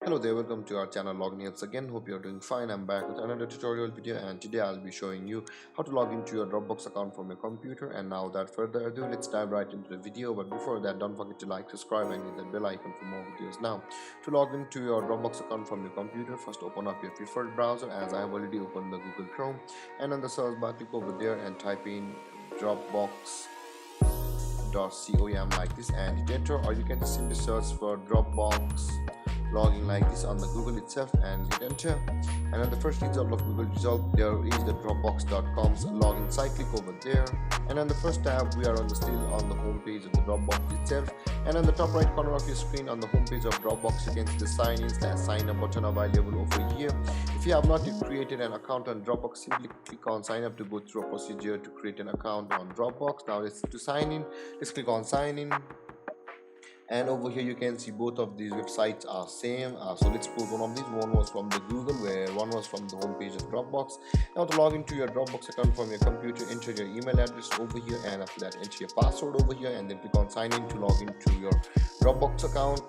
Hello there, welcome to our channel Logging Apps again. Hope you're doing fine. I'm back with another tutorial video, and today I'll be showing you how to log into your Dropbox account from your computer. And now without further ado, let's dive right into the video. But before that, don't forget to like, subscribe and hit the bell icon for more videos. Now, to log into your Dropbox account from your computer, first open up your preferred browser, as I have already opened the Google Chrome, and on the search bar click over there and type in Dropbox.com like this and hit enter, or you can just simply search for Dropbox logging like this on the Google itself and hit enter. And on the first result of Google result, there is the Dropbox.com's login site. Click over there, and on the first tab we are still on the home page of the Dropbox itself. And on the top right corner of your screen on the home page of Dropbox, you can see the sign in / sign up button available over here. If you have not yet created an account on Dropbox, simply click on sign up to go through a procedure to create an account on Dropbox. Now let's to sign in. Let's click on sign in, and over here you can see both of these websites are same. So let's put one of these. One was from the Google, where one was from the home page of Dropbox. Now to log into your Dropbox account from your computer, enter your email address over here, and after that enter your password over here, and then click on sign in to log into your Dropbox account.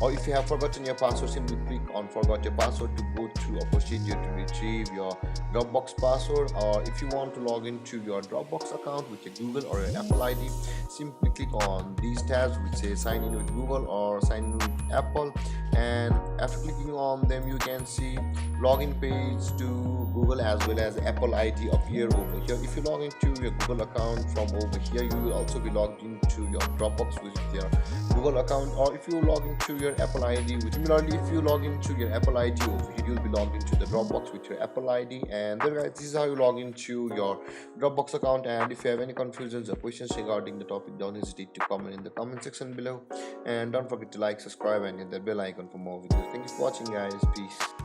Or if you have forgotten your password, simply click on forgot your password to go through a procedure to retrieve your Dropbox password. Or if you want to log into your Dropbox account with your Google or your Apple ID, simply click on these tabs which say sign in with Google or sign in with Apple, and after clicking on them you can see login page to Google as well as Apple ID appear over here. If you log into your Google account from over here, you will also be logged into your Dropbox with your Google account. Or if you log into your Apple ID, similarly if you log into your Apple ID over here, you'll be logged into the Dropbox with your Apple ID. And there guys, this is how you log into your Dropbox account. And if you have any confusions or questions regarding the topic, don't hesitate to comment in the comment section below, and don't forget to like, subscribe and hit the bell icon for more videos. Thank you for watching guys. Peace.